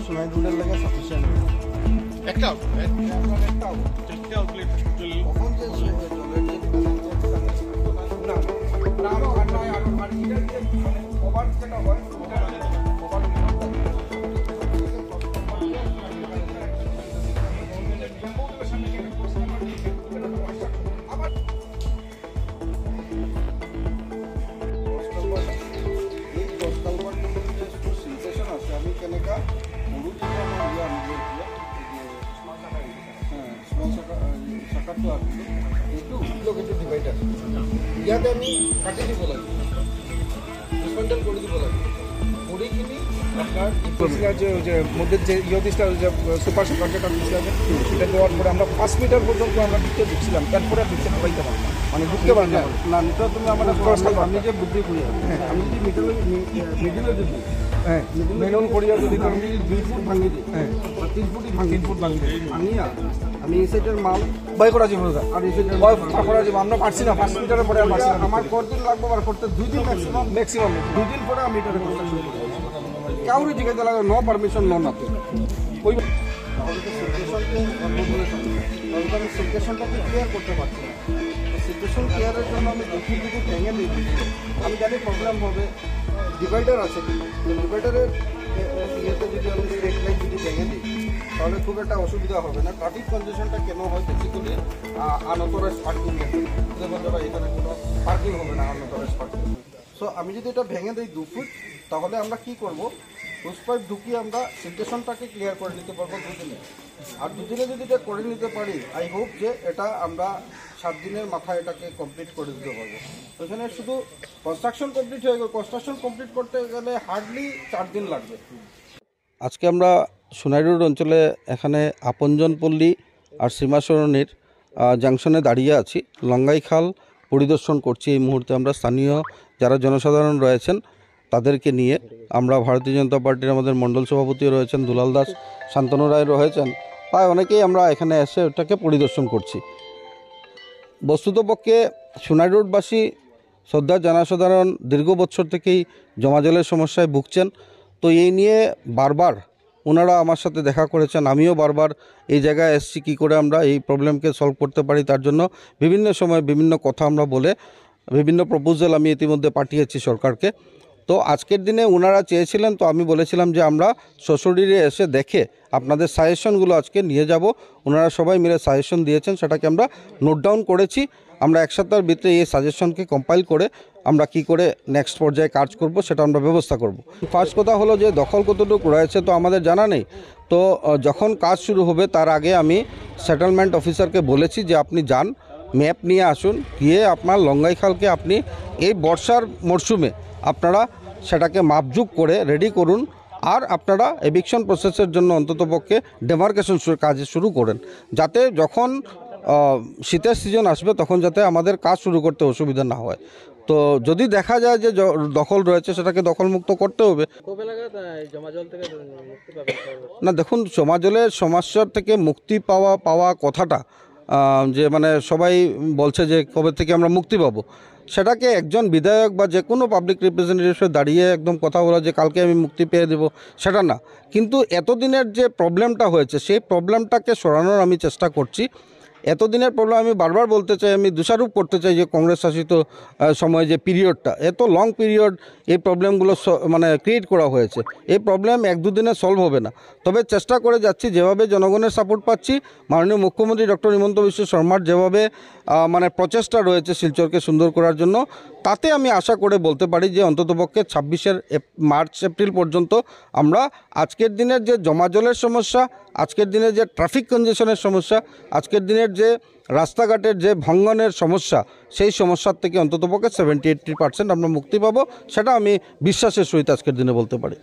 সোনাই রোডের লেগে সাফিসিয়েন্ট একটা কখন যে জলের আমি কেনেকা সৰু যেতিয়া আমাৰ আনিব স্মল চাকাটো আনিলোঁ এইটো এইটো ডিভাইডাৰ ইয়াতে আমি কাটি দিব লাগিব ডিসমেন্টাল করে দিব লাগিব মুড়িখিনি আপনার যে মধ্যে যে ইয়দিসটা যে সুপার কন্ট্রাক্টর দিয়েছিল সেটা দেওয়ার পরে আমরা 5 মিটার পর্যন্ত আমরা ঢুকছিলাম তারপরে ঢুকতে পাইতে পারলাম মানে ঢুকতে পারলাম না নিটা তুমি আমার আমি যে বুদ্ধি করি আমি যদি মিডিলে যদি হ্যাঁ মেনুল করিয়া যদি আমি যদি 2 ফুট ভাঙি দিই হ্যাঁ 3 ফুটই ভাঙি ভাঙিয়া আমি এই সাইডের মাল বাই করা যাবে না আর এই সাইডের বাই করা যাবে আমরা পারছি না 5 মিটারের পরে আর পারছি না আমার কতদিন লাগবে আর করতে 2 দিন ম্যাক্সিমাম 2 দিন পরে আমি এটা কনস্ট্রাকশন করব কাউরি জিজ্ঞাসা লাগে নো পারমিশন নো নাথিং ওই তাহলে তো সিচুয়েশনকে বন্ধ করে তাহলে আমি সিচুয়েশনটাকে ক্লিয়ার করতে পারছি না সিচুয়েশন ক্লিয়ারের জন্য আমি দুটো ভেঙে দিই আমি জানি প্রবলেম হবে ডিভাইডার আছে ডিভাইডারের ইয়েতে যদি আমি স্ট্রেট লাইন যদি ভেঙে দিই তাহলে খুব একটা অসুবিধা হবে না ট্রাফিক কনজেশনটা কেন হয় বেসিক্যালি আনঅথরাইজড পার্কিং বা এখানে কোনো পার্কিং হবে না আনঅথরাইজড পার্কিং সো আমি যদি এটা ভেঙে দিই 2 ফুট তাহলে আমরা কি করব হোস পাইপ ঢুকিয়ে আমরা সিচুয়েশনটাকে ক্লিয়ার করে নিতে পারবো 2 দিনে আর 2 দিনে যদি এটা করে নিতে পারি আই হোপ যে এটা আমরা 7 দিনের মাথায় এটাকে কমপ্লিট করে দিতে পারবো ওখানে শুধু কনস্ট্রাকশন কমপ্লিট হয়ে গেল কনস্ট্রাকশন কমপ্লিট করতে গেলে হার্ডলি 4 দিন লাগবে আজকে আমরা সোনাই রোড অঞ্চলে এখানে আপনজন পল্লী আর সীমাসরণীর জাংশনে দাঁড়িয়ে আছি লঙ্গাই খাল পরিদর্শন করছি এই মুহূর্তে আমরা স্থানীয় যারা জনসাধারণ রয়েছেন তাদেরকে নিয়ে আমরা ভারতীয় জনতা পার্টির আমাদের মণ্ডল সভাপতি রয়েছেন দুলাল দাস শান্তনু রায় রয়েছেন প্রায় অনেকেই আমরা এখানে এসে ওটাকে পরিদর্শন করছি বস্তুতপক্ষে সোনাই রোডবাসী শ্রদ্ধা জনসাধারণ দীর্ঘ বছর থেকেই জমা জলের সমস্যায় ভুগছেন তো এই নিয়ে বারবার ওনারা আমার সাথে দেখা করেছেন আমিও বারবার এই জায়গায় এসেছি কী করে আমরা এই প্রবলেমকে সলভ করতে পারি তার জন্য বিভিন্ন সময় বিভিন্ন কথা আমরা বলে বিভিন্ন প্রপোজাল আমি ইতিমধ্যে পাঠিয়েছি সরকারকে তো আজকের দিনে ওনারা চেয়েছিলেন তো আমি বলেছিলাম যে আমরা সশরীরে এসে দেখে আপনাদের সাজেশনগুলো আজকে নিয়ে যাব ওনারা সবাই মিলে সাজেশন দিয়েছেন সেটাকে আমরা নোট ডাউন করেছি আমরা এক সপ্তাহের ভিতরে এই সাজেশনকে কম্পাইল করে আমরা কি করে নেক্সট পর্যায়ে কাজ করব সেটা আমরা ব্যবস্থা করব ফার্স্ট কথা হলো যে দখল কতটুকু রয়েছে তো আমাদের জানা নেই তো যখন কাজ শুরু হবে তার আগে আমি সেটেলমেন্ট অফিসারকে বলেছি যে আপনি যান ম্যাপ নিয়ে আসুন গিয়ে আপনার লঙ্গাই খালকে আপনি এই বর্ষার মরশুমে আপনারা সেটাকে মাপজুক করে রেডি করুন আর আপনারা এভিকশন প্রসেসের জন্য অন্ততপক্ষে ডেমার্কেশন কাজ শুরু করেন যাতে যখন শীতের সিজন আসবে তখন যাতে আমাদের কাজ শুরু করতে অসুবিধা না হয় তো যদি দেখা যায় যে দখল রয়েছে সেটাকে দখলমুক্ত করতে হবে না দেখুন জমা জলের সমস্যার থেকে মুক্তি পাওয়া কথাটা যে মানে সবাই বলছে যে কবে থেকে আমরা মুক্তি পাবো সেটাকে একজন বিধায়ক বা যে কোনো পাবলিক রিপ্রেজেন্টেটিভে দাঁড়িয়ে একদম কথা বলা যে কালকে আমি মুক্তি পেয়ে দেবো সেটা না কিন্তু এতদিনের যে প্রবলেমটা হয়েছে সেই প্রবলেমটাকে সরানোর আমি চেষ্টা করছি এতদিনের প্রবলেম আমি বারবার বলতে চাই আমি দোষারোপ করতে চাই যে কংগ্রেস শাসিত সময় যে পিরিয়ডটা এত লং পিরিয়ড এই প্রবলেমগুলো মানে ক্রিয়েট করা হয়েছে এই প্রবলেম 1-2 দিনে সলভ হবে না তবে চেষ্টা করে যাচ্ছি যেভাবে জনগণের সাপোর্ট পাচ্ছি মাননীয় মুখ্যমন্ত্রী ডক্টর হিমন্ত বিশ্ব শর্মার যেভাবে মানে প্রচেষ্টা রয়েছে শিলচরকে সুন্দর করার জন্য তাতে আমি আশা করে বলতে পারি যে অন্ততপক্ষে 26 মার্চ এপ্রিল পর্যন্ত আমরা আজকের দিনের যে জমা জলের সমস্যা আজকের দিনের যে ট্রাফিক কনজেশনের সমস্যা আজকের দিনের যে রাস্তাঘাটের যে ভঙ্গনের সমস্যা সেই সমস্যার থেকে অন্ততপক্ষে 70-80% আমরা মুক্তি পাবো সেটা আমি বিশ্বাসের সহিত আজকের দিনে বলতে পারি